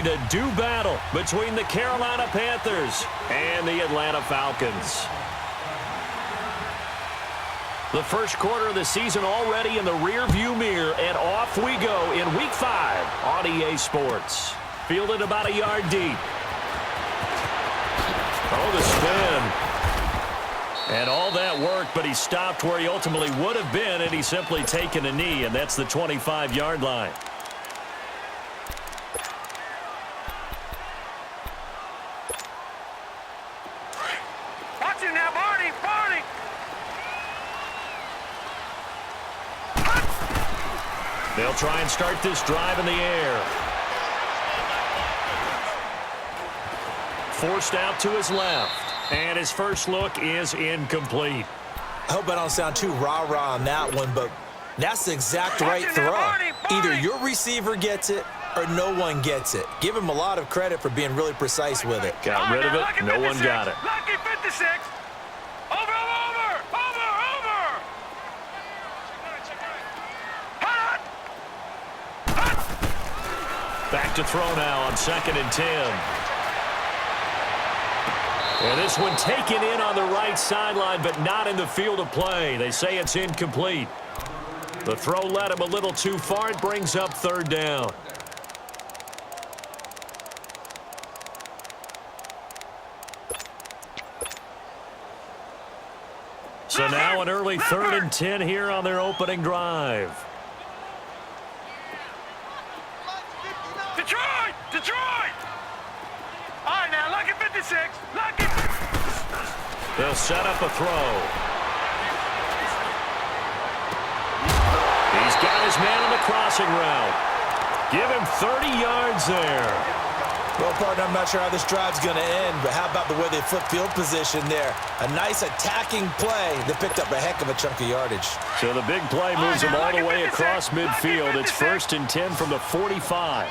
to do battle between the Carolina Panthers and the Atlanta Falcons. The first quarter of the season already in the rearview mirror, and off we go in Week 5 on EA Sports. Fielded about a yard deep. Oh, the spin. And all that work, but he stopped where he ultimately would have been, and he's simply taken a knee, and that's the 25-yard line. Watch him now, Barney! Barney! They'll try and start this drive in the air. Forced out to his left. And his first look is incomplete. I hope I don't sound too rah-rah on that one, but that's the exact right throw. Either your receiver gets it or no one gets it. Give him a lot of credit for being really precise with it. Got rid of it. No one got it. Lucky 56. Over. Back to throw now on 2nd and 10. And this one taken in on the right sideline, but not in the field of play. They say it's incomplete. The throw led him a little too far. It brings up 3rd down. So now an early 3rd and 10 here on their opening drive. Detroit! All right, now, lucky 56. Lucky. They'll set up a throw. He's got his man on the crossing route. Give him 30 yards there. Well, partner, I'm not sure how this drive's going to end, but how about the way they flip field position there? A nice attacking play that picked up a heck of a chunk of yardage. So the big play moves him all the way across midfield. It's 1st and 10 from the 45.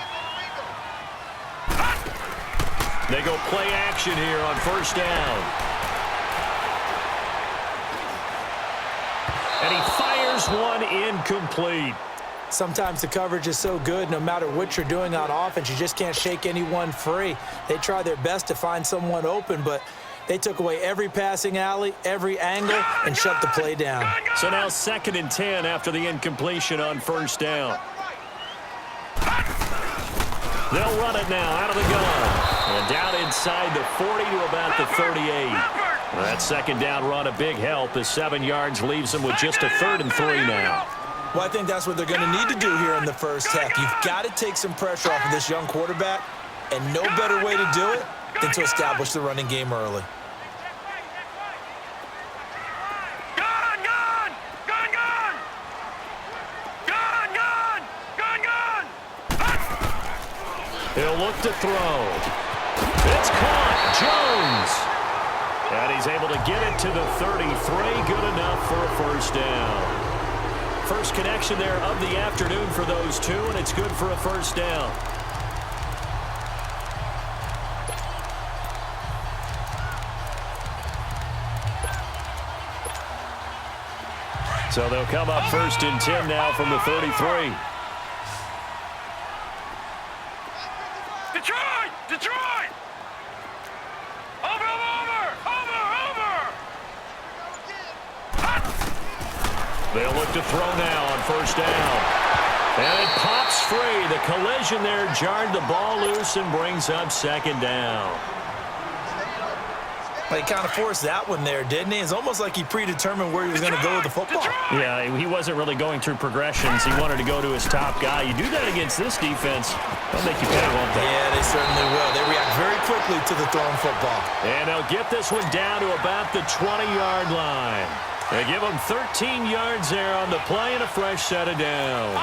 They go play action here on 1st down. And he fires one incomplete. Sometimes the coverage is so good, no matter what you're doing on offense, you just can't shake anyone free. They try their best to find someone open, but they took away every passing alley, every angle, and shut the play down. So now 2nd and 10 after the incompletion on 1st down. They'll run it now out of the gun. And down inside the 40 to about the 38. That 2nd down run a big help as 7 yards leaves them with just a 3rd and 3 now. Well, I think that's what they're going to need to do here in the first half. You've got to take some pressure off of this young quarterback, and no better way to do it than to establish the running game early. He'll look to throw. It's caught. Jones. And he's able to get it to the 33. Good enough for a 1st down. First connection there of the afternoon for those two, and it's good for a 1st down. So they'll come up 1st and 10 now from the 33. Detroit! Over! They'll look to throw now on 1st down. And it pops free. The collision there jarred the ball loose and brings up 2nd down. He kind of forced that one there, didn't he? It's almost like he predetermined where he was going to go with the football. Yeah, he wasn't really going through progressions. He wanted to go to his top guy. You do that against this defense, they'll make you pay, won't they? Yeah, they certainly will. They react very quickly to the thrown football. And they'll get this one down to about the 20-yard line. They give him 13 yards there on the play and a fresh set of downs.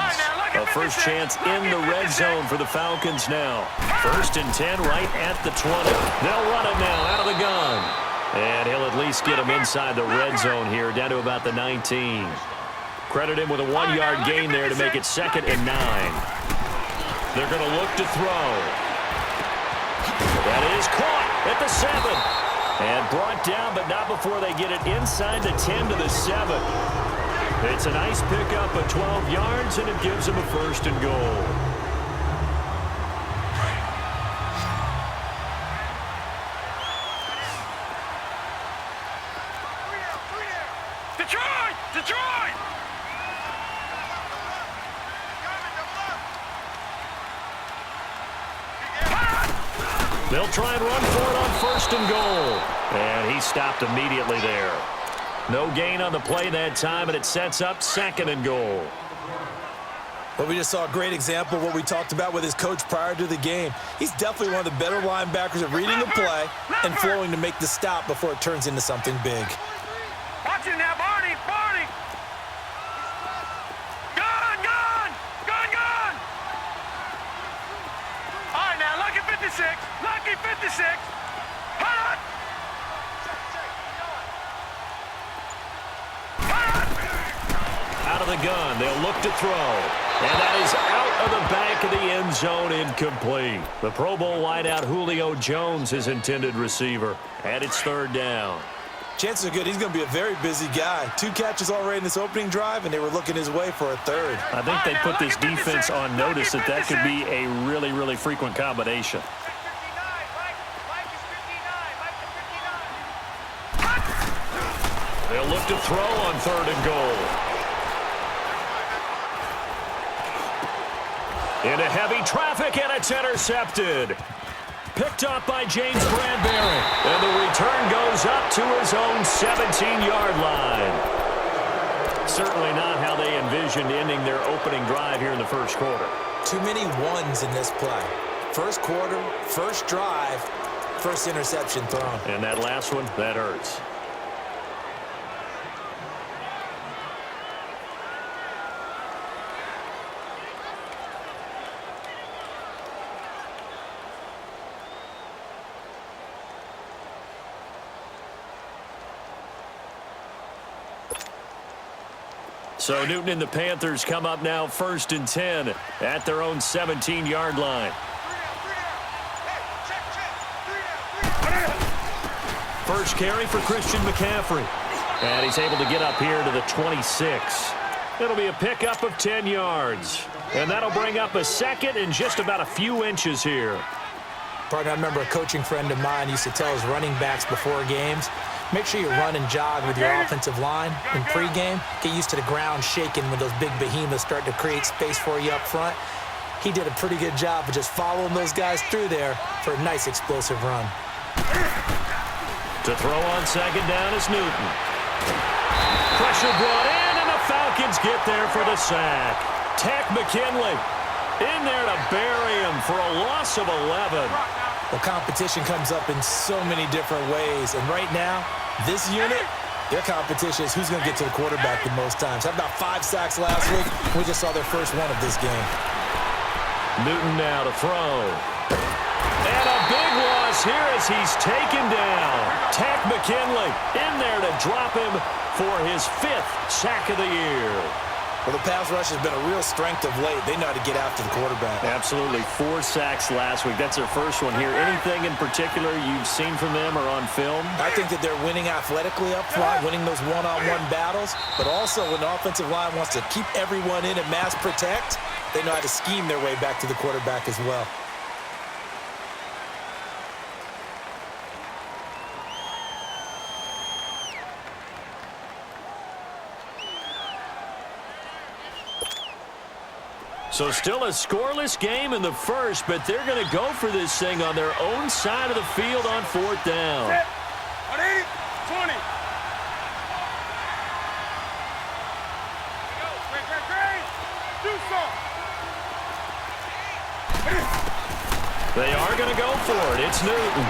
A first chance in the red zone for the Falcons now. 1st and 10 right at the 20. They'll run it now out of the gun. And he'll at least get him inside the red zone here, down to about the 19. Credit him with a 1-yard gain there to make it 2nd and 9. They're going to look to throw. That is caught at the 7. And brought down, but not before they get it inside the 10 to the 7. It's a nice pickup of 12 yards, and it gives them a 1st and goal. Detroit! They'll try and run for it on 1st and goal. And he stopped immediately there. No gain on the play that time, and it sets up 2nd and goal. Well, we just saw a great example of what we talked about with his coach prior to the game. He's definitely one of the better linebackers at reading the play and flowing to make the stop before it turns into something big. Watch it now, Barney! Barney! Gone! Gone! Gone! Gone! All right, now, lucky 56. Lucky 56. Hot! Out of the gun, they'll look to throw. And that is out of the back of the end zone, incomplete. The Pro Bowl wideout Julio Jones, his intended receiver. And it's 3rd down. Chances are good he's going to be a very busy guy. 2 catches already in this opening drive, and they were looking his way for a 3rd. I think they put this defense on notice that that could be a really, really frequent combination. They'll look to throw on 3rd and goal. Into heavy traffic, and it's intercepted. Picked up by James Bradbury. And the return goes up to his own 17-yard line. Certainly not how they envisioned ending their opening drive here in the 1st quarter. Too many ones in this play. 1st quarter, 1st drive, 1st interception thrown. And that last one, that hurts. So Newton and the Panthers come up now 1st and 10 at their own 17-yard line. First carry for Christian McCaffrey. And he's able to get up here to the 26. It'll be a pickup of 10 yards. And that'll bring up a 2nd and just about a few inches here. Partner, I remember a coaching friend of mine used to tell his running backs before games, make sure you run and jog with your offensive line in pregame. Get used to the ground shaking when those big behemoths start to create space for you up front. He did a pretty good job of just following those guys through there for a nice explosive run. To throw on 2nd down is Newton. Pressure brought in, and the Falcons get there for the sack. Tack McKinley in there to bury him for a loss of 11. Well, competition comes up in so many different ways, and right now, this unit, their competition is who's going to get to the quarterback the most times. Had about 5 sacks last week. We just saw their first one of this game. Newton now to throw. And a big loss here as he's taken down. Tack McKinley in there to drop him for his 5th sack of the year. Well, the pass rush has been a real strength of late. They know how to get after the quarterback. Absolutely. 4 sacks last week. That's their first one here. Anything in particular you've seen from them or on film? I think that they're winning athletically up front, winning those one-on-one battles, but also when the offensive line wants to keep everyone in and mass protect, they know how to scheme their way back to the quarterback as well. So still a scoreless game in the first, but they're going to go for this thing on their own side of the field on 4th down. Set. 20. Do something. They are going to go for it. It's Newton.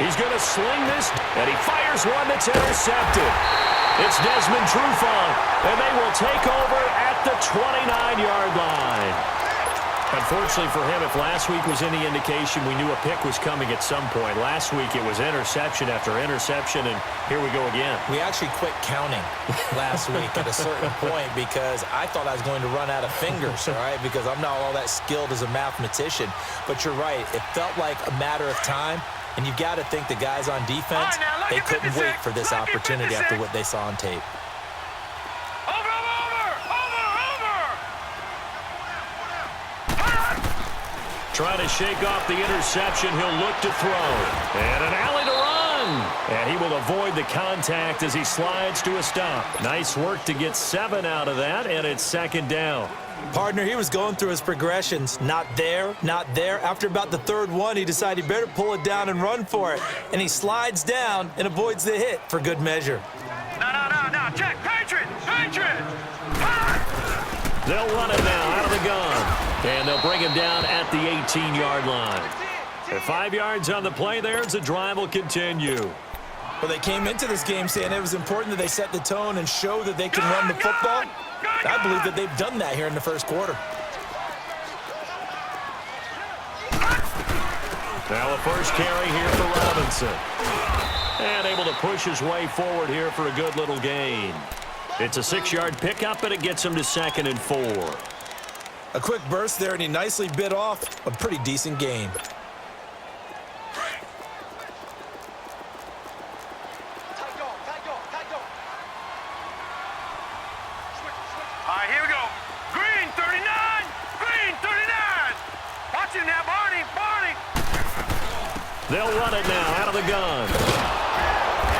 He's going to sling this, and he fires one that's intercepted. It's Desmond Trufant, and they will take over at the 29-yard line. Unfortunately for him, if last week was any indication, we knew a pick was coming at some point. Last week it was interception after interception, and here we go again. We actually quit counting last week at a certain point because I thought I was going to run out of fingers, all right, because I'm not all that skilled as a mathematician. But you're right. It felt like a matter of time. And you've got to think the guys on defense, they couldn't wait for this opportunity after what they saw on tape. Trying to shake off the interception. He'll look to throw. And an alley to run. And he will avoid the contact as he slides to a stop. Nice work to get 7 out of that, and it's second down. Partner, he was going through his progressions. Not there, not there. After about the third one, he decided he better pull it down and run for it. And he slides down and avoids the hit for good measure. No. Check. Patriot. They'll run it now out of the gun. And they'll bring him down at the 18-yard line. At 5 yards on the play there, as the drive will continue. Well, they came into this game saying it was important that they set the tone and show that they can run the football. I believe that they've done that here in the first quarter. Now a first carry here for Robinson. And able to push his way forward here for a good little gain. It's a 6-yard pickup, and it gets him to 2nd and 4. A quick burst there, and he nicely bit off a pretty decent gain. All right, here we go. Green 39. Watch him now, Barney. They'll run it now out of the gun.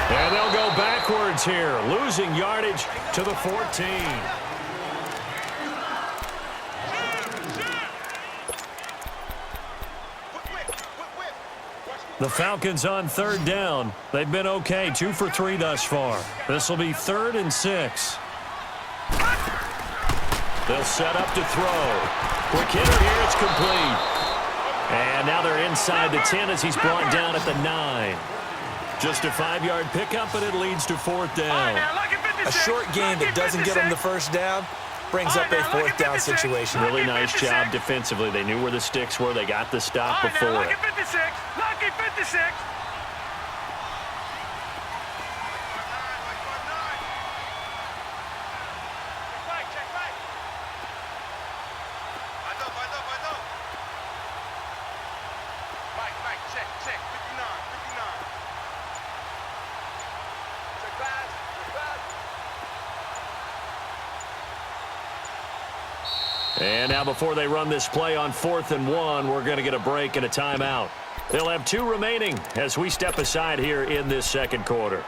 And they'll go backwards here, losing yardage to the 14. The Falcons on 3rd down. They've been okay, 2 for 3 thus far. This will be 3rd and 6. They'll set up to throw. Quick hitter here, it's complete. And now they're inside the 10 as he's brought down at the 9. Just a 5-yard pickup, and it leads to 4th down. A short gain that doesn't get them the first down brings up a 4th down situation. Really nice job defensively. They knew where the sticks were. They got the stop before it. Lucky 56. Check. 59. Check pass. And now before they run this play on 4th and 1, we're going to get a break and a timeout. They'll have 2 remaining as we step aside here in this second quarter.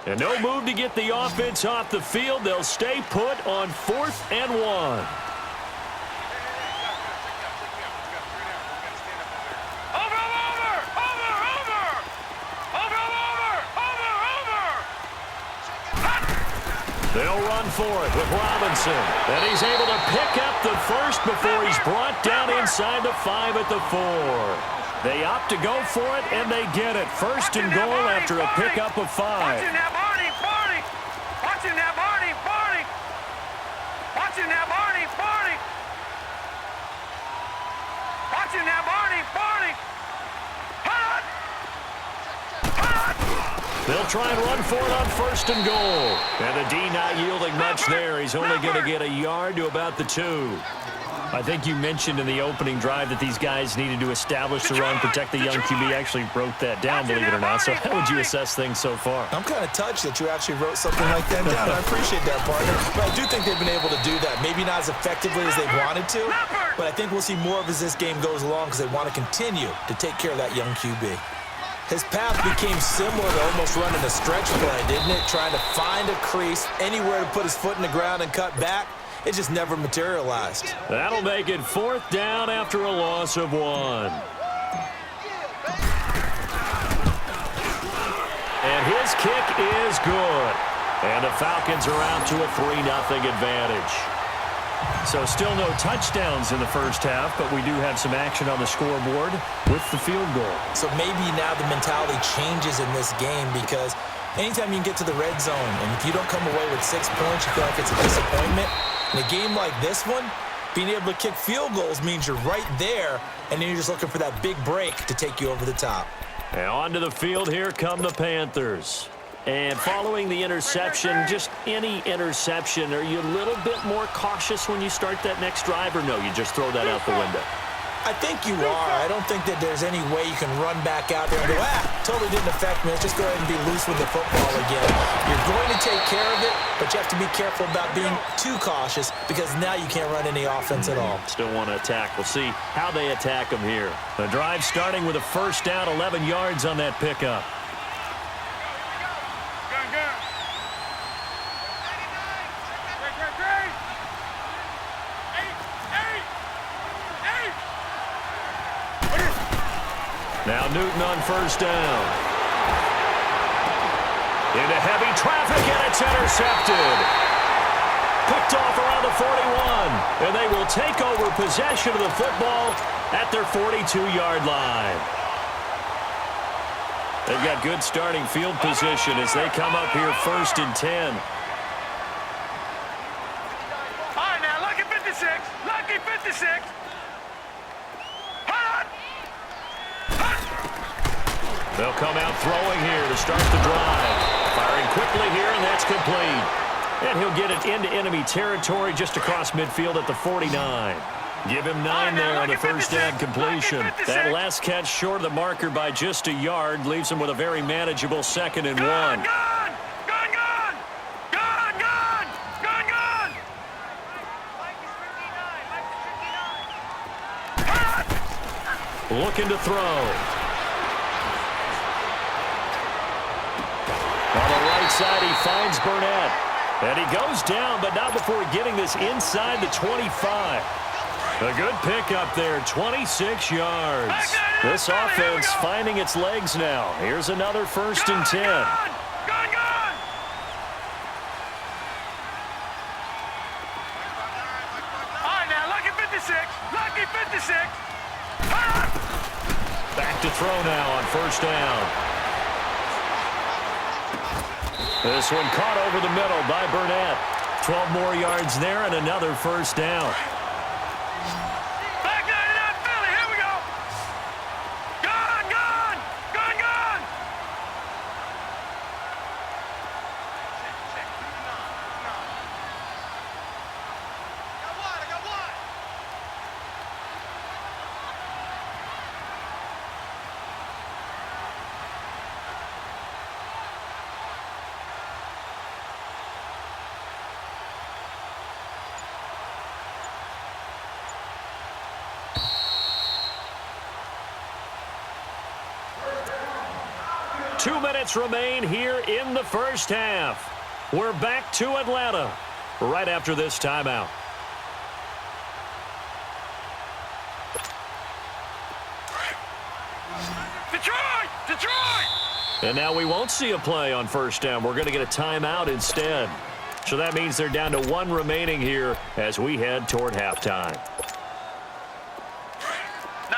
And no move to get the offense off the field. They'll stay put on 4th and 1. Over. They'll run for it with Robinson. And he's able to pick up the first before he's brought down inside the 5 at the 4. They opt to go for it, and they get it. 1st and goal after a pickup of 5. Watch him now, Barney. They'll try and run for it on 1st and goal. And the D not yielding much there. He's only going to get a yard to about the 2. I think you mentioned in the opening drive that these guys needed to establish the run, protect the young QB. Actually wrote that down, believe it or not. So how would you assess things so far? I'm kind of touched that you actually wrote something like that down. I appreciate that, partner. But I do think they've been able to do that. Maybe not as effectively as they wanted to, but I think we'll see more of as this game goes along because they want to continue to take care of that young QB. His path became similar to almost running a stretch play, didn't it? Trying to find a crease, anywhere to put his foot in the ground and cut back. It just never materialized. That'll make it 4th down after a loss of 1. And his kick is good. And the Falcons are out to a 3-0 advantage. So still no touchdowns in the first half, but we do have some action on the scoreboard with the field goal. So maybe now the mentality changes in this game because anytime you can get to the red zone, and if you don't come away with 6 points, you feel like it's a disappointment. In a game like this one, being able to kick field goals means you're right there, and then you're just looking for that big break to take you over the top. And onto the field, here come the Panthers. And following the interception, just any interception, are you a little bit more cautious when you start that next drive, or no, you just throw that out the window? I think you are. I don't think that there's any way you can run back out there and go, totally didn't affect me. Let's just go ahead and be loose with the football again. You're going to take care of it, but you have to be careful about being too cautious because now you can't run any offense at all. Still want to attack. We'll see how they attack them here. The drive starting with a first down, 11 yards on that pickup. Now Newton on first down. Into heavy traffic, and it's intercepted. Picked off around the 41, and they will take over possession of the football at their 42-yard line. They've got good starting field position as they come up here first and 10. All right, now, lucky 56. Lucky 56. They'll come out throwing here to start the drive. Firing quickly here, and that's complete. And he'll get it into enemy territory just across midfield at the 49. Give him 9 there on the first down completion. That last catch short of the marker by just a yard leaves him with a very manageable 2nd and 1. Gone! Looking to throw. On the right side, he finds Burnett. And he goes down, but not before getting this inside the 25. A good pickup there, 26 yards. This offense finding its legs now. Here's another first and 10. Gone! All right, now, lucky 56. Lucky 56. Back to throw now on first down. This one caught over the middle by Burnett. 12 more yards there and another first down. Back down to that Philly. Here we go. Gone! I got one. 2 minutes remain here in the first half. We're back to Atlanta right after this timeout. Detroit! And now we won't see a play on first down. We're going to get a timeout instead. So that means they're down to 1 remaining here as we head toward halftime. No.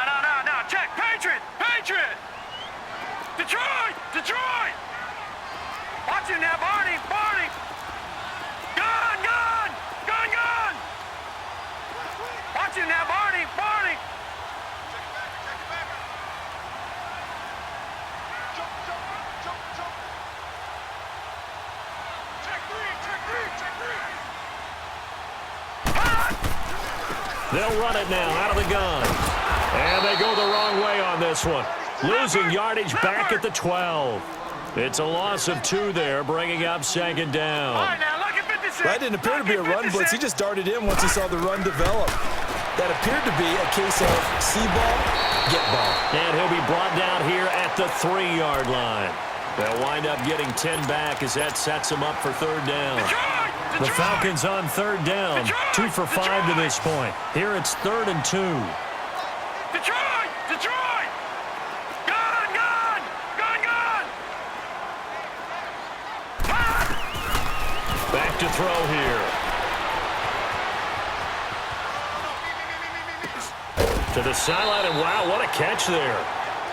Check. Patriot! Detroit! Watch him now, Barney! Gone! Watch him now, Barney! Check it back. Jump. Check 3. They'll run it now out of the gun. And they go the wrong way on this one. Losing yardage back at the 12. It's a loss of 2 there, bringing up 2nd down. All right, now, look at 56. That didn't appear to be a run blitz. He just darted in once he saw the run develop. That appeared to be a case of see ball, get ball. And he'll be brought down here at the 3-yard line. They'll wind up getting 10 back as that sets them up for 3rd down. Detroit! The Falcons on 3rd down, 2 for 5 to this point. Here it's 3rd and 2. Detroit! Gone! Back to throw here. To the sideline, and wow, what a catch there.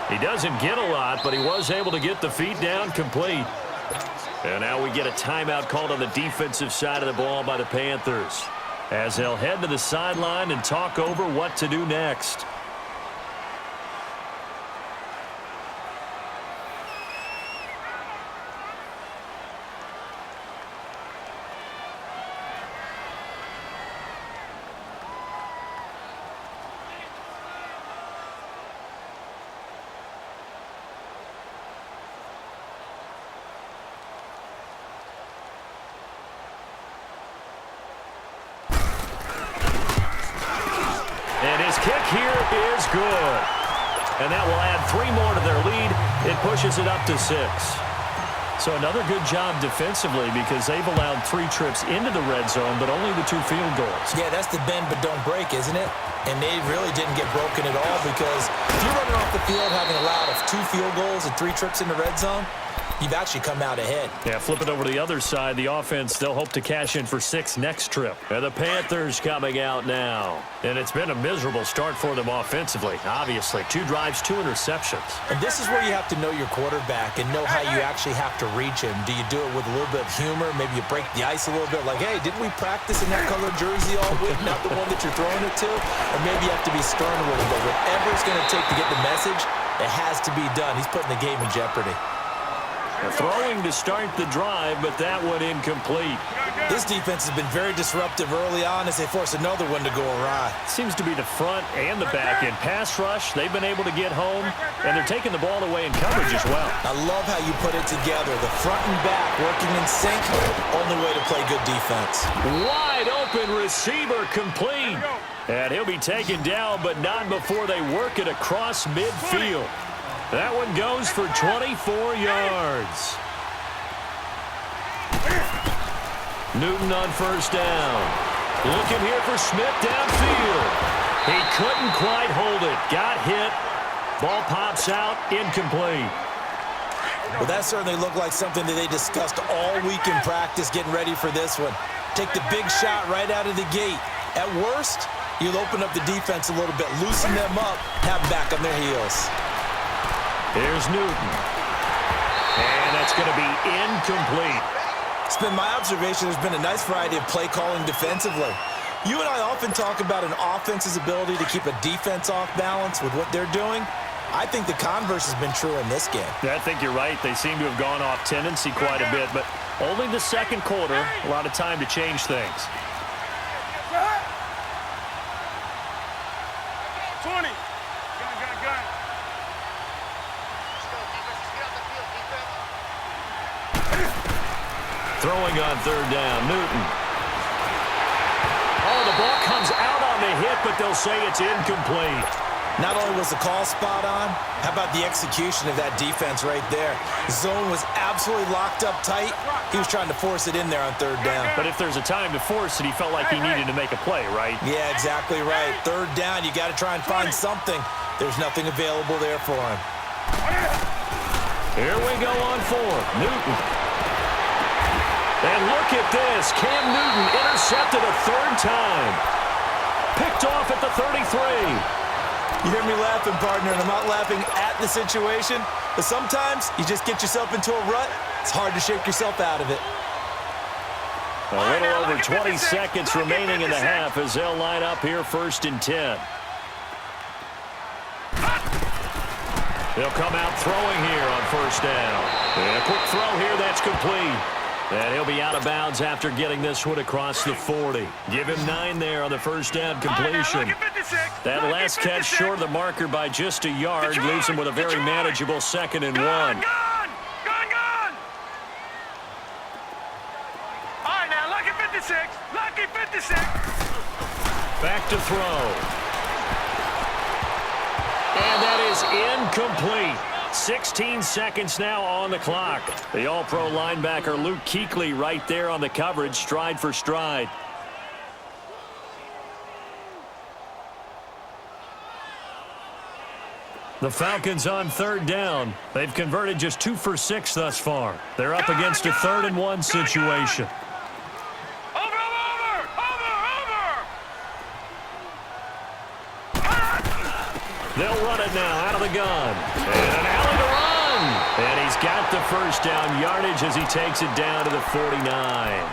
He doesn't get a lot, but he was able to get the feet down complete. And now we get a timeout called on the defensive side of the ball by the Panthers, as they'll head to the sideline and talk over what to do next. his kick here is good. And that will add 3 more to their lead. It pushes it up to 6. So another good job defensively because they've allowed 3 trips into the red zone, but only the 2 field goals. Yeah, that's the bend but don't break, isn't it? And they really didn't get broken at all because if you're running off the field having allowed 2 field goals and 3 trips in the red zone, you've actually come out ahead. Yeah, flip it over to the other side. The offense, they'll hope to cash in for 6 next trip. And the Panthers coming out now. And it's been a miserable start for them offensively, obviously. 2 drives, 2 interceptions. And this is where you have to know your quarterback and know how you actually have to reach him. Do you do it with a little bit of humor? Maybe you break the ice a little bit like, hey, didn't we practice in that colored jersey all week, not the one that you're throwing it to? Or maybe you have to be stern a little bit. Whatever it's going to take to get the message, it has to be done. He's putting the game in jeopardy. Throwing to start the drive, but that one incomplete. This defense has been very disruptive early on as they force another one to go awry. Seems to be the front and the back end. Pass rush, they've been able to get home, and they're taking the ball away in coverage as well. I love how you put it together. The front and back working in sync, only way to play good defense. Wide open receiver complete. And he'll be taken down, but not before they work it across midfield. That one goes for 24 yards. Newton on first down. Looking here for Smith downfield. He couldn't quite hold it. Got hit. Ball pops out. Incomplete. Well, that certainly looked like something that they discussed all week in practice getting ready for this one. Take the big shot right out of the gate. At worst, you'll open up the defense a little bit, loosen them up, have them back on their heels. Here's Newton. And that's going to be incomplete. It's been my observation there's been a nice variety of play calling defensively. You and I often talk about an offense's ability to keep a defense off balance with what they're doing. I think the converse has been true in this game. Yeah, I think you're right. They seem to have gone off tendency quite a bit, but only the second quarter, a lot of time to change things. 20. Gun. Throwing on third down, Newton. Oh, the ball comes out on the hit, but they'll say it's incomplete. Not only was the call spot on, how about the execution of that defense right there? Zone was absolutely locked up tight. He was trying to force it in there on third down. But if there's a time to force it, he felt like he needed to make a play, right? Yeah, exactly right. Third down, you got to try and find something. There's nothing available there for him. Here we go on fourth. Newton. And look at this. Cam Newton intercepted a 3rd time. Picked off at the 33. You hear me laughing, partner, and I'm not laughing at the situation, but sometimes you just get yourself into a rut. It's hard to shake yourself out of it. A little over 20 seconds remaining in the half as they'll line up here 1st and 10. They'll come out throwing here on 1st down. And a quick throw here, that's complete. And he'll be out of bounds after getting this one across the 40. Give him 9 there on the 1st down completion. That last catch short of the marker by just a yard leaves him with a very manageable 2nd and 1. Gone! All right, now, lucky 56. Lucky 56. Back to throw. And that is incomplete. 16 seconds now on the clock. The all-pro linebacker Luke Kuechly right there on the coverage, stride for stride. The Falcons on 3rd down. They've converted just 2 for 6 thus far. They're up against a 3rd and 1 situation. Over! They'll run it now out of the gun. And an alley to run. And he's got the 1st down yardage as he takes it down to the 49.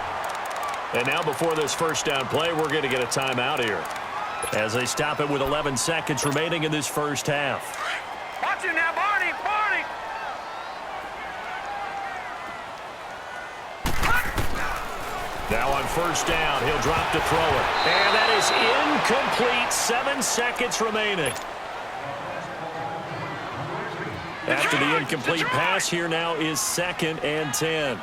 And now before this 1st down play, we're going to get a timeout here as they stop it with 11 seconds remaining in this 1st half. Watch it now, Barney! Now on 1st down, he'll drop to throw it. And that is incomplete. 7 seconds remaining. After the incomplete pass, here now is 2nd and 10.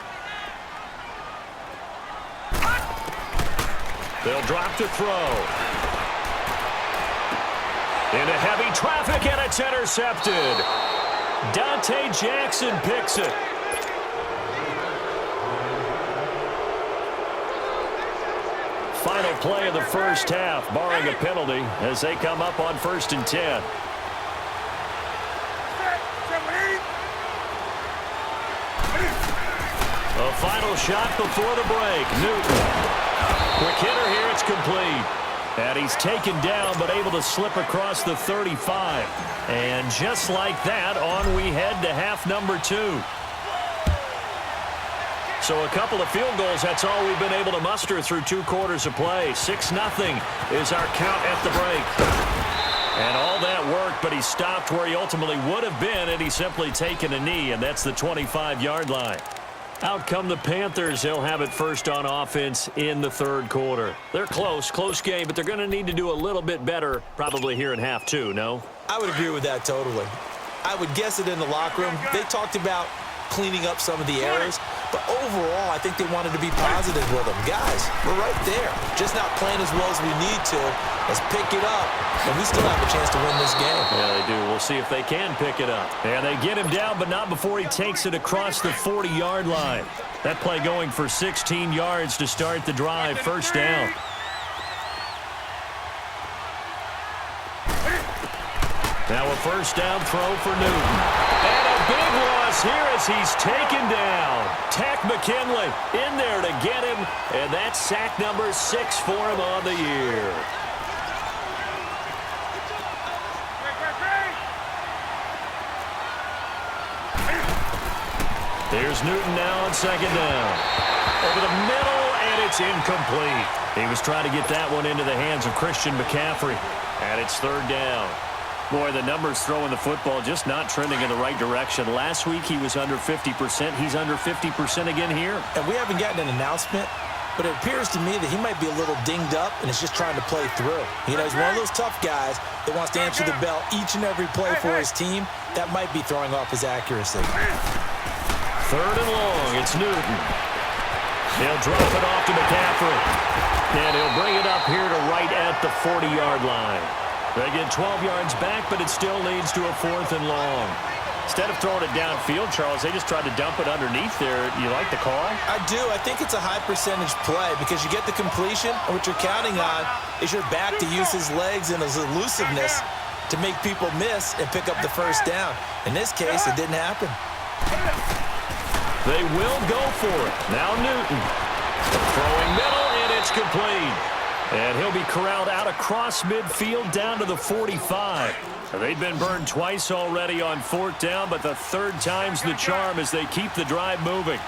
They'll drop to throw. Into heavy traffic, and it's intercepted. Dante Jackson picks it. Final play of the first half, barring a penalty, as they come up on 1st and 10. A final shot before the break. Newton. Quick hitter here. It's complete. And he's taken down, but able to slip across the 35. And just like that, on we head to half number 2. So a couple of field goals, that's all we've been able to muster through 2 quarters of play. 6-0 is our count at the break. And all that worked, but he stopped where he ultimately would have been had he simply taken a knee, and that's the 25-yard line. Out come the Panthers. They'll have it first on offense in the 3rd quarter. They're close game, but they're going to need to do a little bit better probably here in half 2, no? I would agree with that totally. I would guess it in the locker room. They talked about cleaning up some of the errors, but overall, I think they wanted to be positive with them. Guys, we're right there. Just not playing as well as we need to. Let's pick it up, and we still have a chance to win this game. Yeah, they do. We'll see if they can pick it up. And they get him down, but not before he takes it across the 40-yard line. That play going for 16 yards to start the drive. First down. Now a first down throw for Newton. And a big loss here as he's taken down. Tack McKinley in there to get him, and that's sack number 6 for him on the year. Here's Newton now on 2nd down. Over the middle, and it's incomplete. He was trying to get that one into the hands of Christian McCaffrey, and it's 3rd down. Boy, the numbers throwing the football just not trending in the right direction. Last week he was under 50%. He's under 50% again here. And we haven't gotten an announcement, but it appears to me that he might be a little dinged up and is just trying to play through. You know, he's one of those tough guys that wants to answer the bell each and every play for his team. That might be throwing off his accuracy. 3rd and long. It's Newton. He'll drop it off to McCaffrey. And he'll bring it up here to right at the 40-yard line. They get 12 yards back, but it still leads to a 4th and long. Instead of throwing it downfield, Charles, they just tried to dump it underneath there. You like the call? I do. I think it's a high-percentage play because you get the completion, and what you're counting on is your back to use his legs and his elusiveness to make people miss and pick up the first down. In this case, it didn't happen. They will go for it. Now Newton. Throwing middle, and it's complete. And he'll be corralled out across midfield down to the 45. They've been burned twice already on 4th down, but the 3rd time's the charm as they keep the drive moving.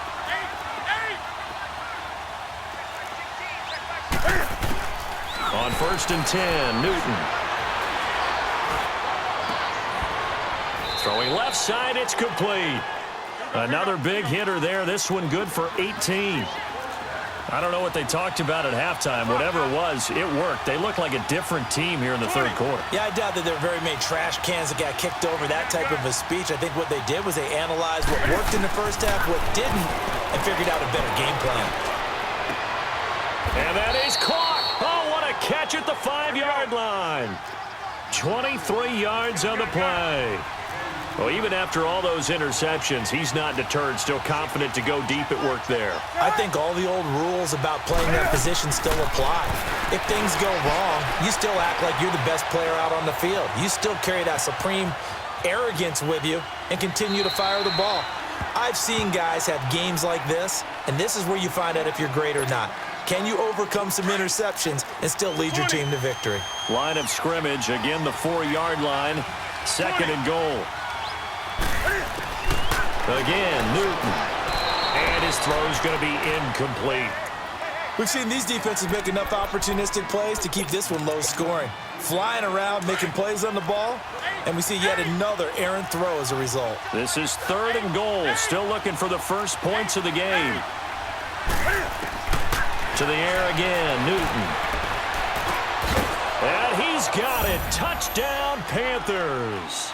On 1st and 10, Newton. Throwing left side, it's complete. Another big hitter there. This one good for 18. I don't know what they talked about at halftime. Whatever it was, it worked. They look like a different team here in the 3rd quarter. Yeah, I doubt that there are very many trash cans that got kicked over, that type of a speech. I think what they did was they analyzed what worked in the first half, what didn't, and figured out a better game plan. And that is caught. Oh, what a catch at the 5-yard line. 23 yards on the play. Well, even after all those interceptions, he's not deterred, still confident to go deep at work there. I think all the old rules about playing that position still apply. If things go wrong, you still act like you're the best player out on the field. You still carry that supreme arrogance with you and continue to fire the ball. I've seen guys have games like this, and this is where you find out if you're great or not. Can you overcome some interceptions and still lead your team to victory? Line of scrimmage, again the 4-yard line, 2nd and goal. Again, Newton. And his throw's going to be incomplete. We've seen these defenses make enough opportunistic plays to keep this one low scoring. Flying around, making plays on the ball, and we see yet another errant throw as a result. This is 3rd and goal. Still looking for the first points of the game. To the air again, Newton. And he's got it. Touchdown, Panthers.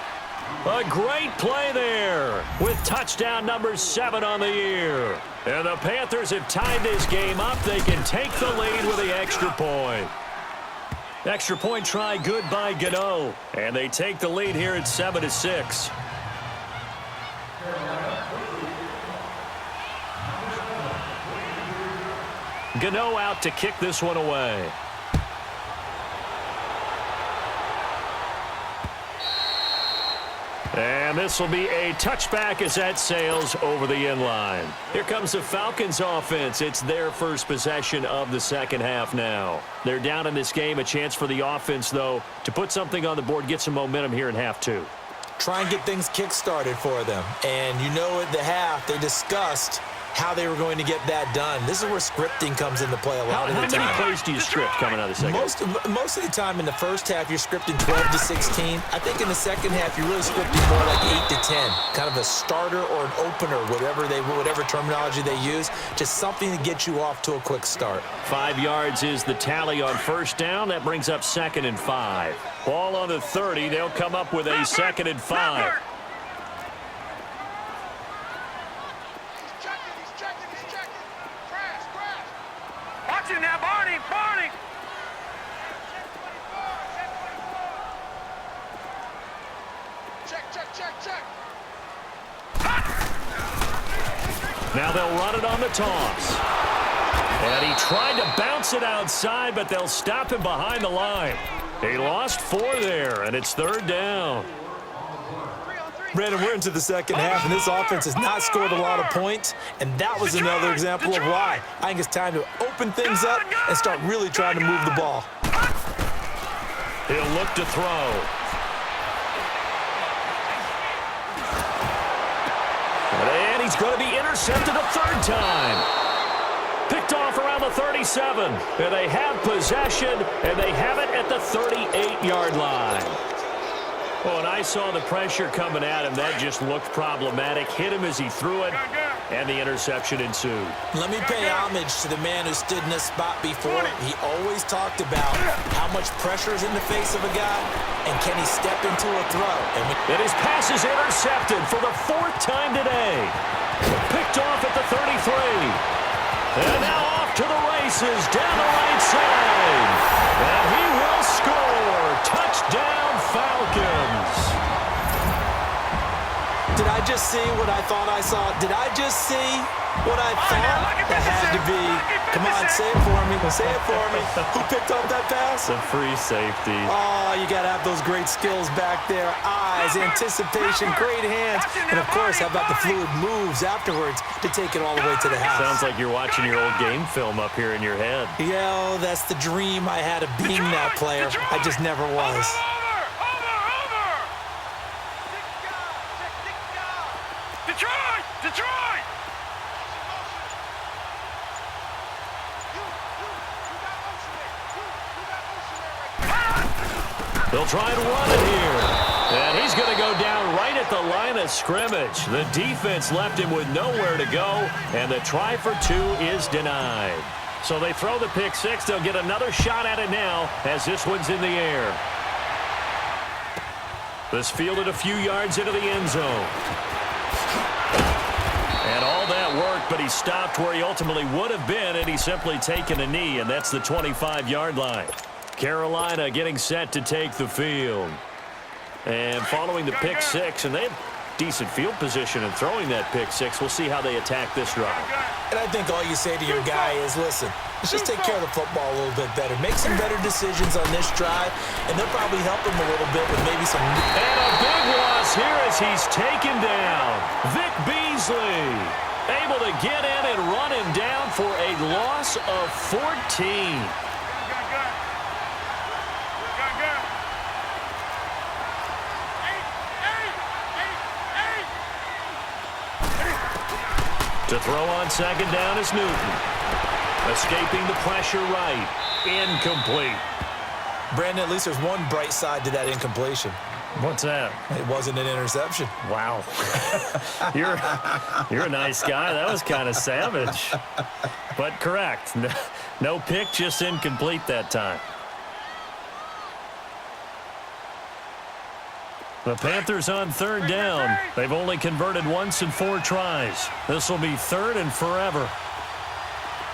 A great play there with touchdown number 7 on the year. And the Panthers have tied this game up. They can take the lead with the extra point. Extra point try good by Gano. And they take the lead here at 7-6. Gano out to kick this one away. And this will be a touchback as that sails over the end line. Here comes the Falcons offense. It's their first possession of the second half now. They're down in this game. A chance for the offense, though, to put something on the board, get some momentum here in half two. Try and get things kick-started for them. And you know at the half, they discussed how they were going to get that done. This is where scripting comes into play a lot of the time. How many plays do you script coming out of the second? Most of the time in the first half, you're scripting 12 to 16. I think in the second half, you're really scripting more like 8 to 10. Kind of a starter or an opener, whatever terminology they use. Just something to get you off to a quick start. 5 yards is the tally on first down. That brings up 2nd and 5. Ball on the 30. They'll come up with a 2nd and 5. Now, Barney! Check. Now they'll run it on the toss. And he tried to bounce it outside, but they'll stop him behind the line. He lost 4 there, and it's 3rd down. Brandon, we're into the second half, and this offense has not scored a lot of points, and that was another example of why. I think it's time to open things up and start really trying to move the ball. He'll look to throw. And he's going to be intercepted a 3rd time. Picked off around the 37. And they have possession, and they have it at the 38-yard line. Oh, and I saw the pressure coming at him. That just looked problematic. Hit him as he threw it, and the interception ensued. Let me pay homage to the man who stood in this spot before. He always talked about how much pressure is in the face of a guy, and can he step into a throw. And his pass is intercepted for the 4th time today. Picked off at the 33. And now off to the races down the right side. And he will score. Touchdown, Falcons. Did I just see what I thought I saw? Did I just see what I thought? That had to be. Come on, say it for me. Say it for me. Who picked up that pass? The free safety. Oh, you got to have those great skills back there. Eyes, anticipation, great hands. And, of course, how about the fluid moves afterwards to take it all the way to the house? Sounds like you're watching your old game film up here in your head. Yeah, that's the dream I had of being that player. I just never was. Detroit! They'll try and run it here. And he's going to go down right at the line of scrimmage. The defense left him with nowhere to go, and the try for 2 is denied. So they throw the pick 6. They'll get another shot at it now as this one's in the air. This fielded a few yards into the end zone. And all that worked, but he stopped where he ultimately would have been, and he's simply taken a knee, and that's the 25-yard line. Carolina getting set to take the field. And following the pick 6, and they have decent field position in throwing that pick 6. We'll see how they attack this drive. And I think all you say to your guy is, listen, let's just take care of the football a little bit better. Make some better decisions on this drive, and they'll probably help him a little bit with maybe some... And a big loss here as he's taken down. Vic Beasley able to get in and run him down for a loss of 14. To throw on second down is Newton. Escaping the pressure right. Incomplete. Brandon, at least there's one bright side to that incompletion. What's that? It wasn't an interception. Wow. You're a nice guy. That was kind of savage. But correct. No pick, just incomplete that time. The Panthers on 3rd down. They've only converted once in 4 tries. This will be 3rd and forever.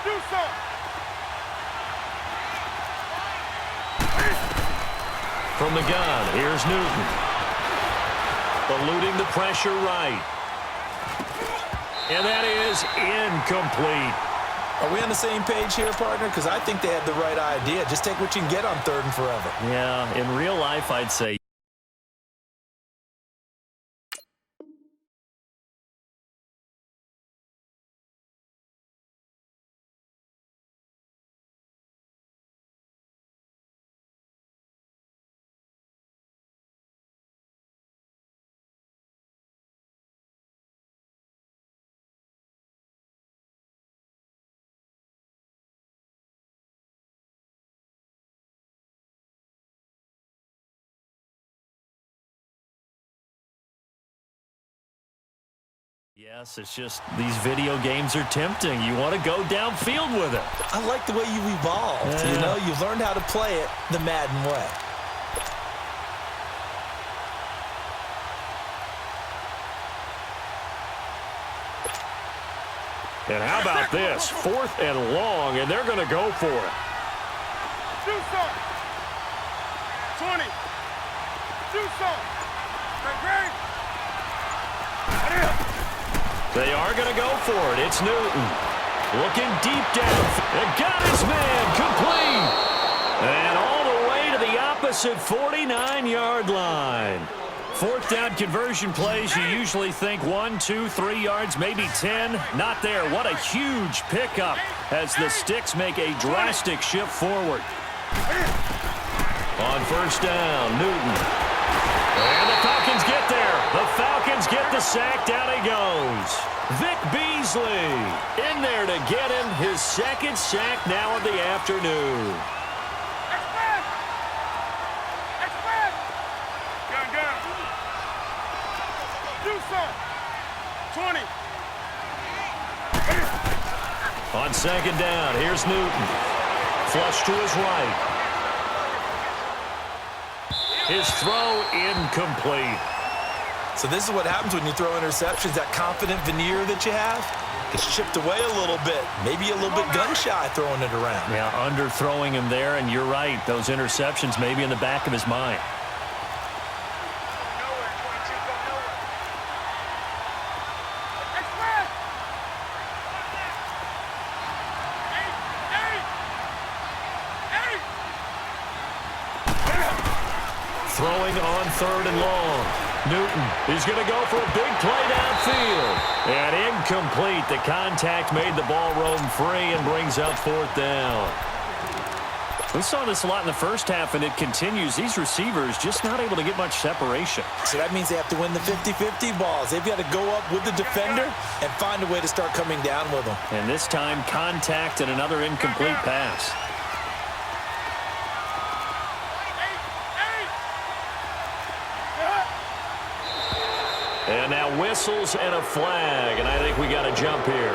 Do something. From the gun, here's Newton. Eluding the pressure right. And that is incomplete. Are we on the same page here, partner? Because I think they have the right idea. Just take what you can get on 3rd and forever. Yeah, in real life, I'd say. Yes, it's just these video games are tempting. You want to go downfield with it. I like the way you've evolved. Yeah. You know, you've learned how to play it the Madden way. And how about this? 4th and long, and they're going to go for it. Do some. 20. Do some. Great. They are going to go for it. It's Newton. Looking deep down. And got his man. Complete. And all the way to the opposite 49-yard line. 4th down conversion plays, you usually think 1, 2, 3 yards, maybe 10. Not there. What a huge pickup as the Sticks make a drastic shift forward. On 1st down, Newton. And the Falcons get there. The Falcons get the sack. Down he goes. Vic Beasley in there to get him his 2nd sack now of the afternoon. Gun. Do some. 20. On 2nd down, here's Newton. Flush to his right. His throw incomplete. So this is what happens when you throw interceptions. That confident veneer that you have gets chipped away a little bit. Maybe a little bit gun-shy throwing it around. Yeah, underthrowing him there, and you're right. Those interceptions may be in the back of his mind. Throwing on 3rd and long. Newton is going to go for a big play downfield. And incomplete. The contact made the ball roam free and brings up 4th down. We saw this a lot in the first half, and it continues. These receivers just not able to get much separation. So that means they have to win the 50-50 balls. They've got to go up with the defender and find a way to start coming down with them. And this time, contact and another incomplete pass. And now whistles and a flag, and I think we got to jump here.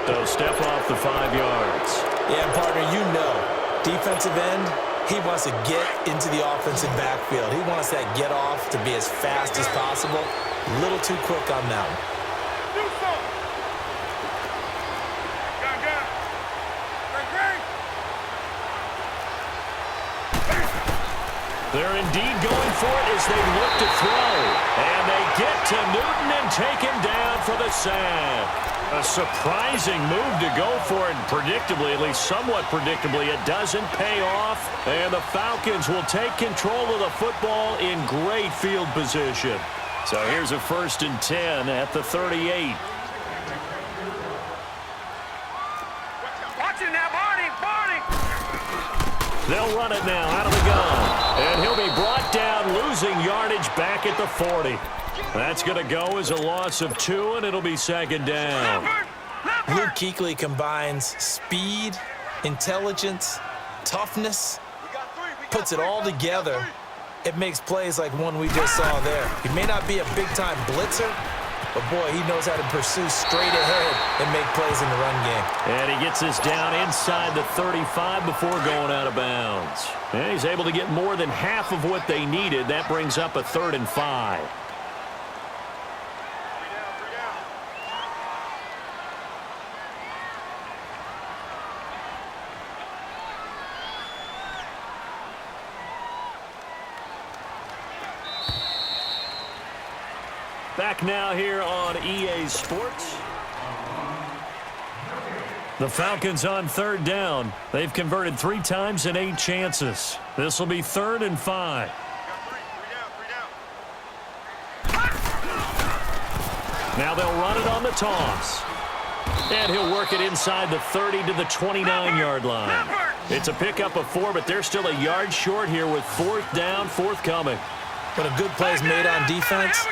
So step off the 5 yards. Yeah, partner, you know, defensive end, he wants to get into the offensive backfield. He wants that get off to be as fast as possible. A little too quick on that one. They're indeed going for it as they look to throw. And they get to Newton and take him down for the sack. A surprising move to go for it. Predictably, at least somewhat predictably, it doesn't pay off. And the Falcons will take control of the football in great field position. So here's a 1st and 10 at the 38. Watch it now, Barney. They'll run it now out of the gun. And he'll be brought down, losing yardage back at the 40. That's going to go as a loss of 2, and it'll be 2nd down. Luke Kuechly combines speed, intelligence, toughness, puts it all together. It makes plays like one we just saw there. He may not be a big-time blitzer, but, boy, he knows how to pursue straight ahead and make plays in the run game. And he gets us down inside the 35 before going out of bounds. And he's able to get more than half of what they needed. That brings up a 3rd and 5. Back now here on EA Sports. The Falcons on third down. They've converted 3 times in 8 chances. This will be 3rd and 5. Now they'll run it on the toss. And he'll work it inside the 30 to the 29-yard line. It's a pickup of 4, but they're still a yard short here with 4th down, forthcoming. When a good play is made on defense,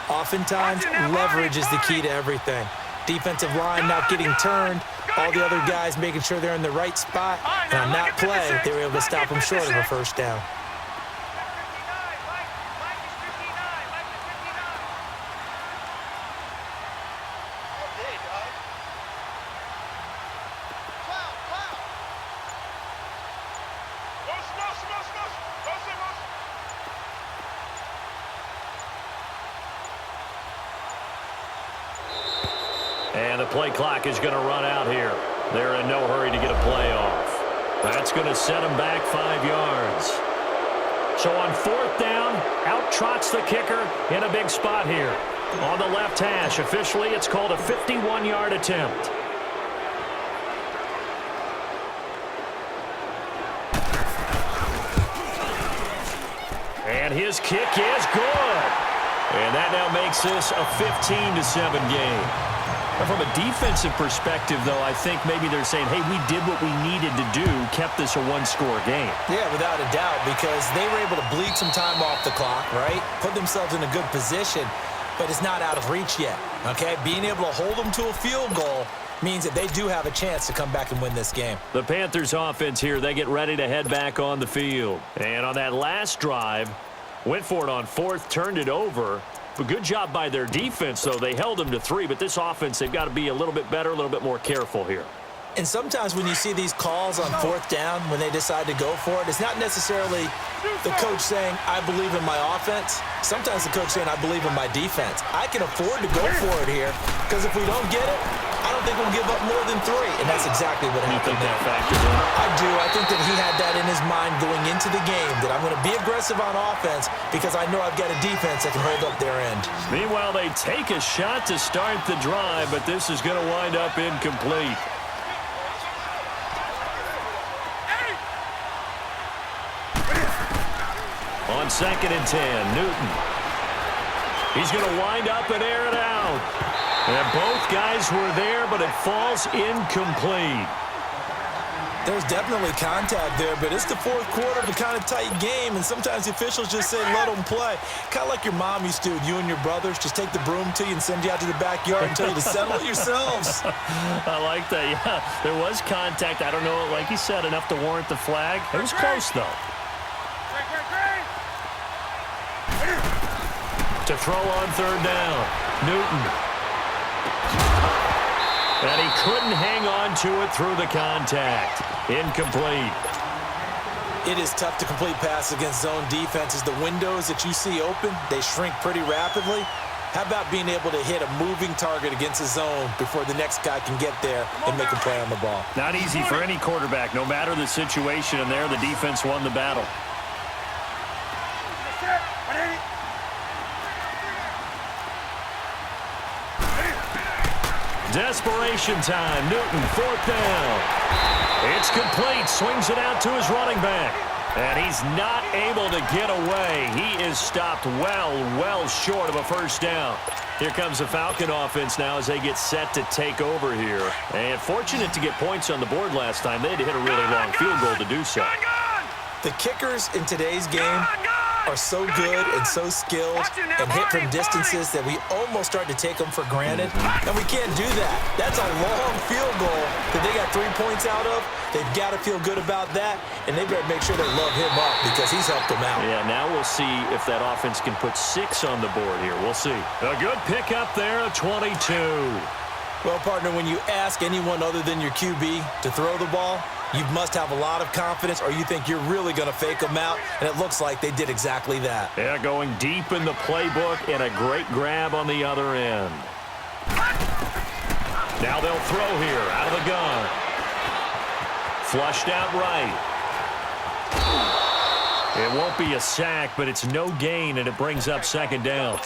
oftentimes leverage is the key to everything. Defensive line not getting turned, all the other guys making sure they're in the right spot. And on that play, they were able to stop them short of a first down. And the play clock is going to run out here. They're in no hurry to get a play off. That's going to set them back 5 yards. So on 4th down, out trots the kicker in a big spot here. On the left hash, officially it's called a 51-yard attempt. And his kick is good. And that now makes this a 15-7 game. From a defensive perspective, though, I think maybe they're saying, hey, we did what we needed to do, kept this a 1-score game. Yeah, without a doubt, because they were able to bleed some time off the clock, right? Put themselves in a good position, but it's not out of reach yet, okay? Being able to hold them to a field goal means that they do have a chance to come back and win this game. The Panthers offense here, they get ready to head back on the field. And on that last drive, went for it on 4th, turned it over. But good job by their defense, though. They held them to 3, but this offense, they've got to be a little bit better, a little bit more careful here. And sometimes when you see these calls on 4th down, when they decide to go for it, it's not necessarily the coach saying, I believe in my offense. Sometimes the coach saying, I believe in my defense. I can afford to go for it here, because if we don't get it, I don't think we'll give up more than 3. And that's exactly what happened. You think that factors in? I do. I think that he had that in his mind going into the game, that I'm going to be aggressive on offense because I know I've got a defense that can hold up their end. Meanwhile, they take a shot to start the drive, but this is going to wind up incomplete. On 2nd and 10, Newton. He's going to wind up and air it out. And both guys were there, but it falls incomplete. There's definitely contact there, but it's the 4th quarter of a kind of tight game, and sometimes the officials just say, let them play. Kind of like your mom used to, you and your brothers, just take the broom to you and send you out to the backyard and tell you to settle it yourselves. I like that, yeah. There was contact. I don't know, like you said, enough to warrant the flag. It was close, though. To throw on 3rd down, Newton. And he couldn't hang on to it through the contact. Incomplete. It is tough to complete passes against zone defenses. The windows that you see open, they shrink pretty rapidly. How about being able to hit a moving target against a zone before the next guy can get there and make a play on the ball? Not easy for any quarterback, no matter the situation, and there the defense won the battle. Desperation time. Newton, 4th down. It's complete. Swings it out to his running back. And he's not able to get away. He is stopped well short of a first down. Here comes the Falcon offense now as they get set to take over here. And fortunate to get points on the board last time. They had to hit a really long field goal to do so. The kickers in today's game are so good and so skilled and hit from distances that we almost start to take them for granted, and we can't do that. That's a long field goal that they got 3 points out of. They've got to feel good about that, and they better make sure they love him up because he's helped them out. Yeah, now we'll see if that offense can put 6 on the board here. We'll see. A good pickup there, a 22. Well, partner, when you ask anyone other than your QB to throw the ball, you must have a lot of confidence, or you think you're really going to fake them out, and it looks like they did exactly that. Yeah, going deep in the playbook and a great grab on the other end. Now they'll throw here out of the gun. Flushed out right. It won't be a sack, but it's no gain, and it brings up 2nd down.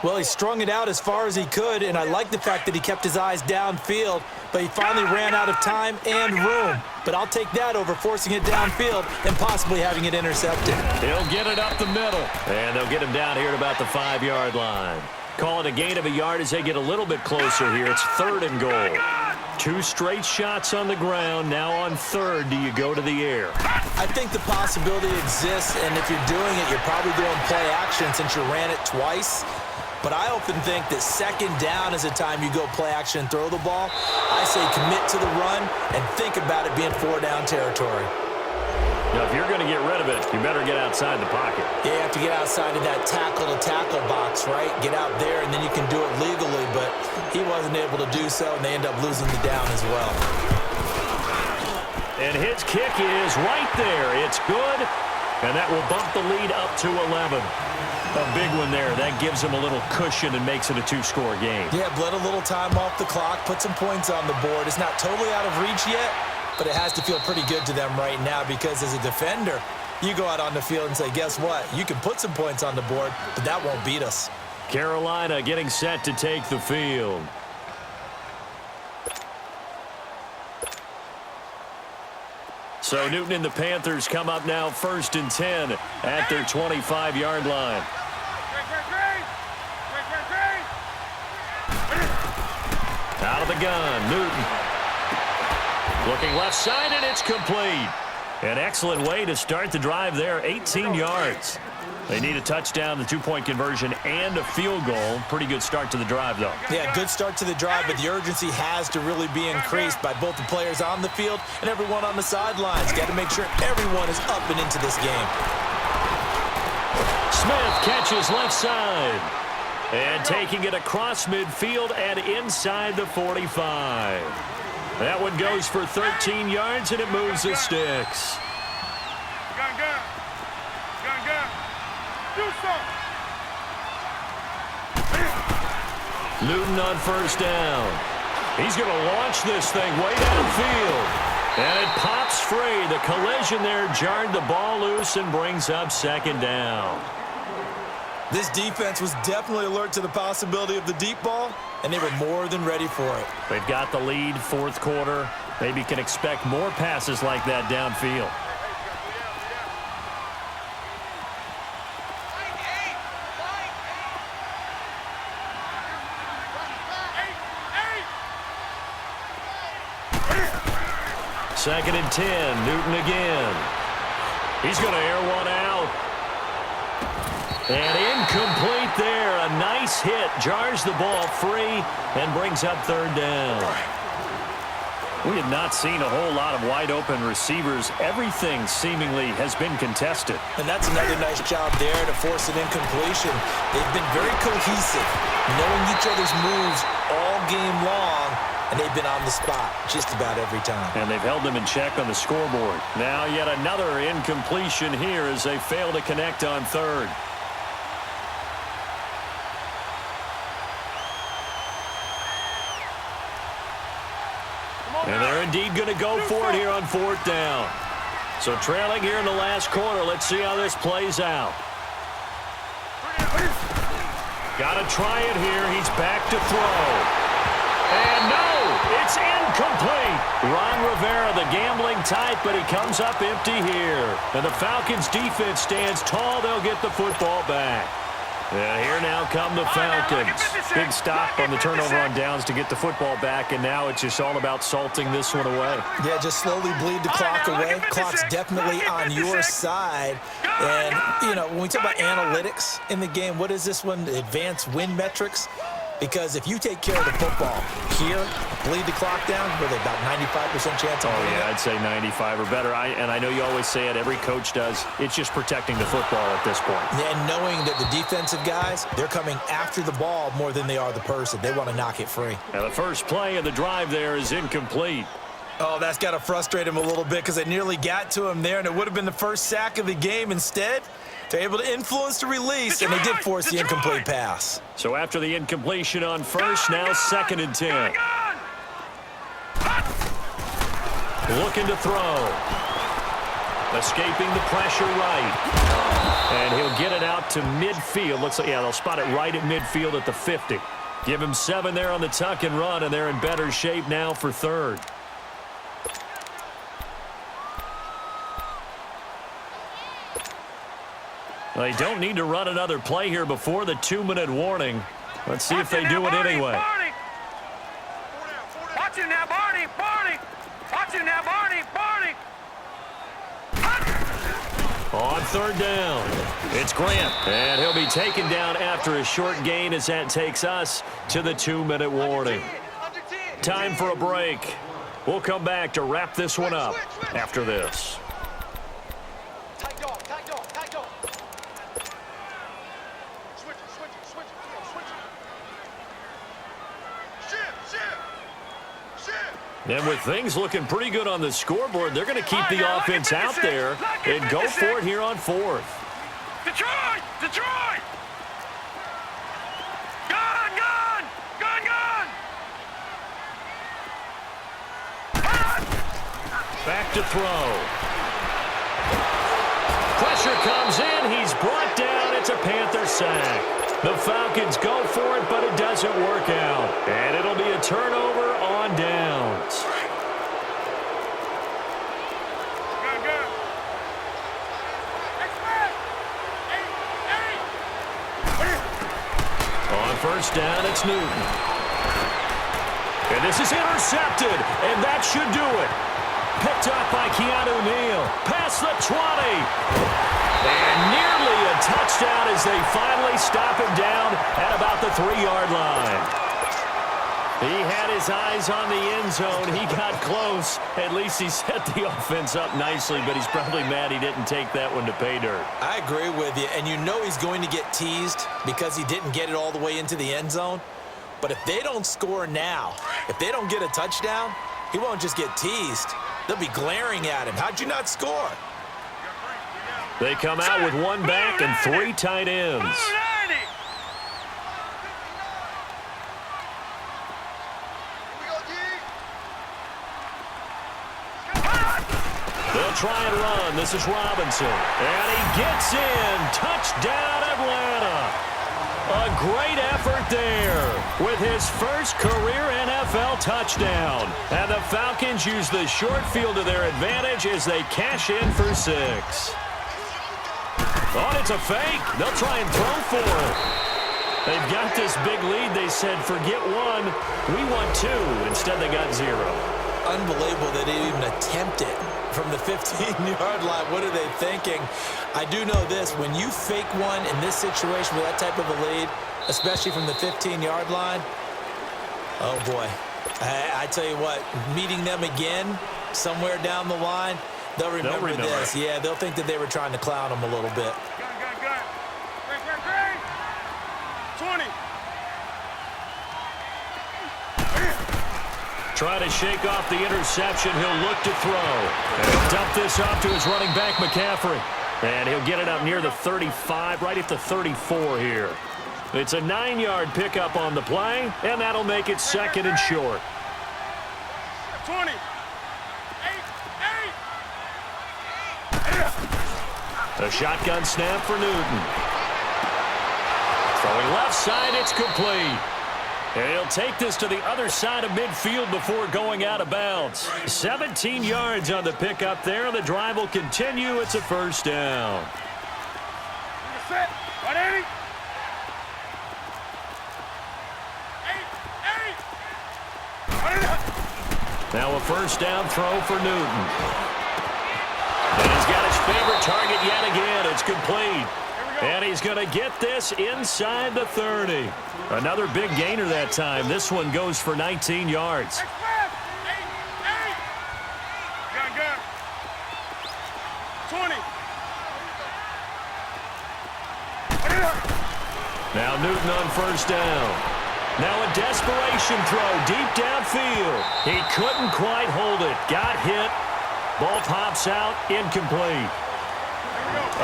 Well, he strung it out as far as he could, and I like the fact that he kept his eyes downfield, but he finally ran out of time and room. But I'll take that over forcing it downfield and possibly having it intercepted. He'll get it up the middle, and they'll get him down here at about the 5-yard line. Call it a gain of a yard as they get a little bit closer here. It's 3rd and goal. 2 straight shots on the ground. Now on 3rd, do you go to the air? I think the possibility exists, and if you're doing it, you're probably doing play action since you ran it twice. But I often think that 2nd down is a time you go play action and throw the ball. I say commit to the run and think about it being 4-down territory. Now, if you're going to get rid of it, you better get outside the pocket. Yeah, you have to get outside of that tackle-to-tackle box, right? Get out there, and then you can do it legally. But he wasn't able to do so, and they end up losing the down as well. And his kick is right there. It's good, and that will bump the lead up to 11. A big one there. That gives him a little cushion and makes it a 2-score game. Yeah, bled a little time off the clock, put some points on the board. It's not totally out of reach yet, but it has to feel pretty good to them right now because as a defender, you go out on the field and say, guess what? You can put some points on the board, but that won't beat us. Carolina getting set to take the field. So Newton and the Panthers come up now 1st and 10 at their 25-yard line. Out of the gun, Newton. Looking left side, and it's complete. An excellent way to start the drive there, 18 yards. They need a touchdown, the 2-point conversion, and a field goal. Pretty good start to the drive, though. Yeah, good start to the drive, but the urgency has to really be increased by both the players on the field and everyone on the sidelines. Got to make sure everyone is up and into this game. Smith catches left side. And taking it across midfield and inside the 45. That one goes for 13 yards, and it moves the sticks. Newton on 1st down. He's going to launch this thing way downfield. And it pops free. The collision there jarred the ball loose and brings up 2nd down. This defense was definitely alert to the possibility of the deep ball, and they were more than ready for it. They've got the lead, 4th quarter. Maybe can expect more passes like that downfield. Second and 10, Newton again. He's going to air one out. And incomplete there. A nice hit. Jars the ball free and brings up 3rd down. We have not seen a whole lot of wide-open receivers. Everything seemingly has been contested. And that's another nice job there to force an incompletion. They've been very cohesive, knowing each other's moves all game long, and they've been on the spot just about every time. And they've held them in check on the scoreboard. Now yet another incompletion here as they fail to connect on 3rd. And they're indeed going to go for it here on 4th down. So trailing here in the last quarter. Let's see how this plays out. Got to try it here. He's back to throw. And no, it's incomplete. Ron Rivera, the gambling type, but he comes up empty here. And the Falcons defense stands tall. They'll get the football back. And here now come the Falcons. Big stop on the turnover on downs to get the football back, and now it's just all about salting this one away. Yeah, just slowly bleed the clock away. Clock's definitely on your side. And, you know, when we talk about analytics in the game, what is this one? Advanced win metrics? Because if you take care of the football here, bleed the clock down, were they about 95% chance on winning? Yeah, I'd say 95 or better. And I know you always say it, every coach does. It's just protecting the football at this point. Yeah, and knowing that the defensive guys, they're coming after the ball more than they are the person. They want to knock it free. Now the first play of the drive there is incomplete. Oh, that's got to frustrate him a little bit because they nearly got to him there, and it would have been the first sack of the game. Instead, they're able to influence the release, and they did force the incomplete pass. So after the incompletion on 1st, now 2nd and 10. Looking to throw. Escaping the pressure right. And he'll get it out to midfield. Looks like, yeah, they'll spot it right at midfield at the 50. Give him 7 there on the tuck and run, and they're in better shape now for third. They don't need to run another play here before the 2-minute warning. Let's see if they do it anyway. Watch it now, Barney! Barney! Watch it now, Barney! Barney! On third down, it's Grant. And he'll be taken down after a short gain as that takes us to the 2-minute warning. Time for a break. We'll come back to wrap this one up after this. And with things looking pretty good on the scoreboard, they're going to keep the offense out there and go for it here on fourth. Detroit! Detroit! Gun! Gun! Gun! Gun! Back to throw. Pressure comes in. He's brought down. It's a Panther sack. The Falcons go for it, but it doesn't work out. And it'll be a turnover on downs. Gun! Gun! On first down, it's Newton. And this is intercepted, and that should do it. Picked up by Keanu Neal. Past the 20. And nearly a touchdown as they finally stop him down at about the 3-yard line. He had his eyes on the end zone. He got close. At least he set the offense up nicely, but he's probably mad he didn't take that one to pay dirt. I agree with you, and you know he's going to get teased because he didn't get it all the way into the end zone. But if they don't score now, if they don't get a touchdown, he won't just get teased. They'll be glaring at him. How'd you not score? They come out with 1 back and 3 tight ends. They'll try and run. This is Robinson. And he gets in. Touchdown, Atlanta. A great effort there with his first career NFL touchdown. And the Falcons use the short field to their advantage as they cash in for 6. Oh, it's a fake. They'll try and throw for it. They've got this big lead. They said, forget 1. We want 2. Instead, they got 0. Unbelievable they didn't even attempt it from the 15-yard line. What are they thinking? I do know this. When you fake one in this situation with that type of a lead, especially from the 15-yard line, oh, boy. I tell you what, meeting them again somewhere down the line, they'll remember this. Yeah, they'll think that they were trying to clown them a little bit. Gun! Great! 20. Try to shake off the interception. He'll look to throw. And he'll dump this off to his running back, McCaffrey. And he'll get it up near the 35, right at the 34 here. It's a 9-yard pickup on the play, and that'll make it second and short. 20. 8. A shotgun snap for Newton. Throwing left side, it's complete. And he'll take this to the other side of midfield before going out of bounds. 17 yards on the pickup there. The drive will continue. It's a first down. Set. 180. 8. Now a first down throw for Newton. And he's got his favorite target yet again. It's complete. And he's going to get this inside the 30. Another big gainer that time. This one goes for 19 yards. Gun. 20. Now Newton on first down. Now a desperation throw deep downfield. He couldn't quite hold it. Got hit. Ball pops out. Incomplete.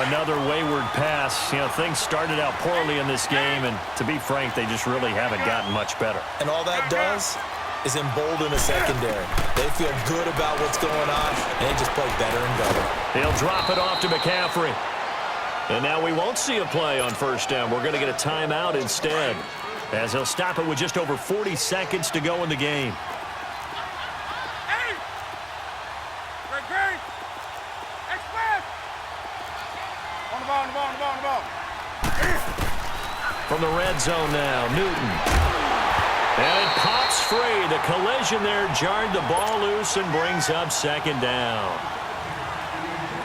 Another wayward pass. You know, things started out poorly in this game, and to be frank, they just really haven't gotten much better. And all that does is embolden a secondary. They feel good about what's going on, and they just play better and better. He'll drop it off to McCaffrey. And now we won't see a play on first down. We're going to get a timeout instead, as he'll stop it with just over 40 seconds to go in the game. Hey! Great. Express! On the ball. From the red zone now, Newton. And it pops free. The collision there jarred the ball loose and brings up second down.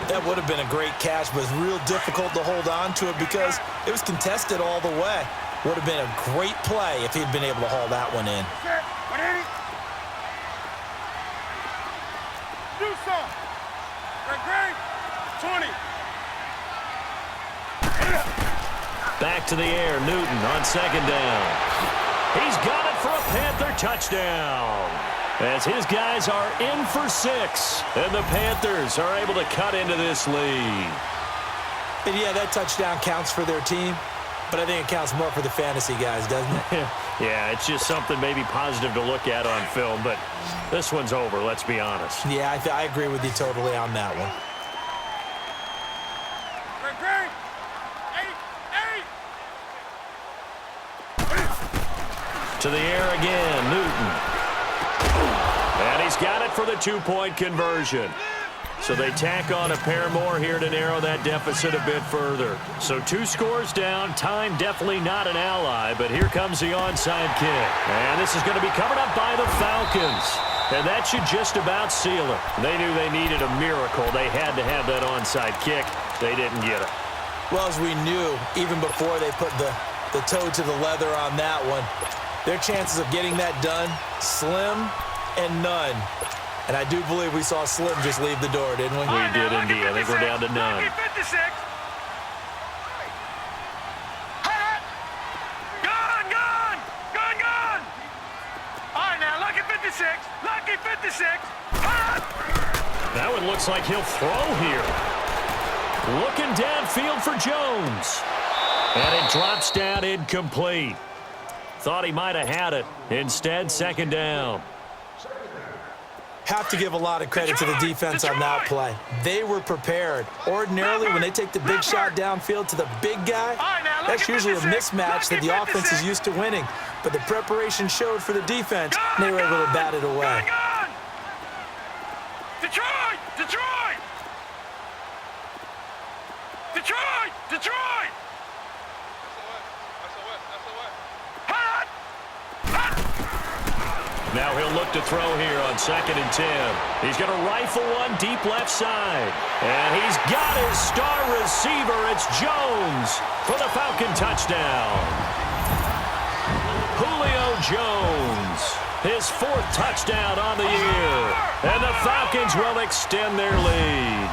That would have been a great catch, but it's real difficult to hold on to it because it was contested all the way. Would have been a great play if he'd been able to haul that one in. Do some. Great. 20. Back to the air, Newton on second down. He's got it for a Panther touchdown. As his guys are in for 6, and the Panthers are able to cut into this lead. And yeah, that touchdown counts for their team, but I think it counts more for the fantasy guys, doesn't it? Yeah, it's just something maybe positive to look at on film, but this one's over, let's be honest. Yeah, I agree with you totally on that one. Great. 8. To the air again, Newton. And he's got it for the 2-point conversion. So they tack on a pair more here to narrow that deficit a bit further. So 2 scores down. Time definitely not an ally, but here comes the onside kick. And this is going to be covered up by the Falcons. And that should just about seal it. They knew they needed a miracle. They had to have that onside kick. They didn't get it. Well, as we knew, even before they put the toe to the leather on that one, their chances of getting that done, slim and none. And I do believe we saw Slim just leave the door, didn't we? We did indeed. I think we're down to none. Lucky 56. Gone. All right, now, lucky 56. That one looks like he'll throw here. Looking downfield for Jones. And it drops down incomplete. Thought he might have had it. Instead, second down. Have to give a lot of credit to the defense on that play. They were prepared. Ordinarily, when they take the big shot downfield to the big guy, that's usually a mismatch that the offense is used to winning. But the preparation showed for the defense, and they were able to bat it away. Detroit! Now he'll look to throw here on 2nd and 10. He's going to rifle one deep left side. And he's got his star receiver. It's Jones for the Falcon touchdown. Julio Jones, his 4th touchdown on the year. And the Falcons will extend their lead.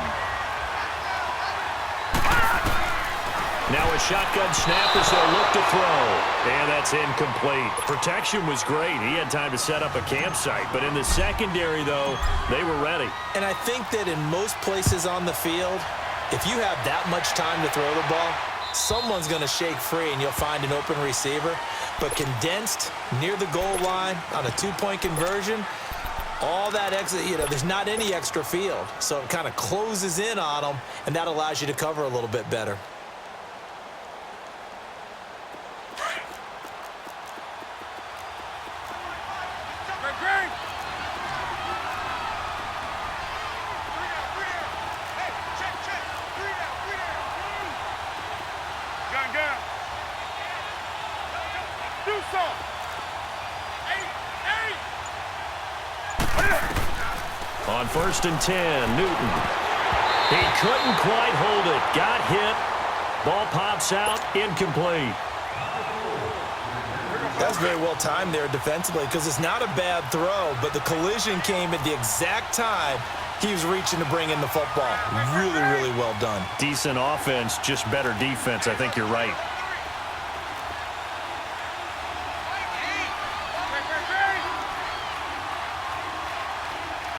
Now a shotgun snap as they'll look to throw. And that's incomplete. Protection was great. He had time to set up a campsite. But in the secondary, though, they were ready. And I think that in most places on the field, if you have that much time to throw the ball, someone's going to shake free and you'll find an open receiver. But condensed near the goal line on a 2-point conversion, all that extra, there's not any extra field. So it kind of closes in on them, and that allows you to cover a little bit better. On 1st and 10, Newton. He couldn't quite hold it. Got hit. Ball pops out. Incomplete. That's very well timed there defensively because it's not a bad throw, but the collision came at the exact time he was reaching to bring in the football. Really, really well done. Decent offense, just better defense. I think you're right.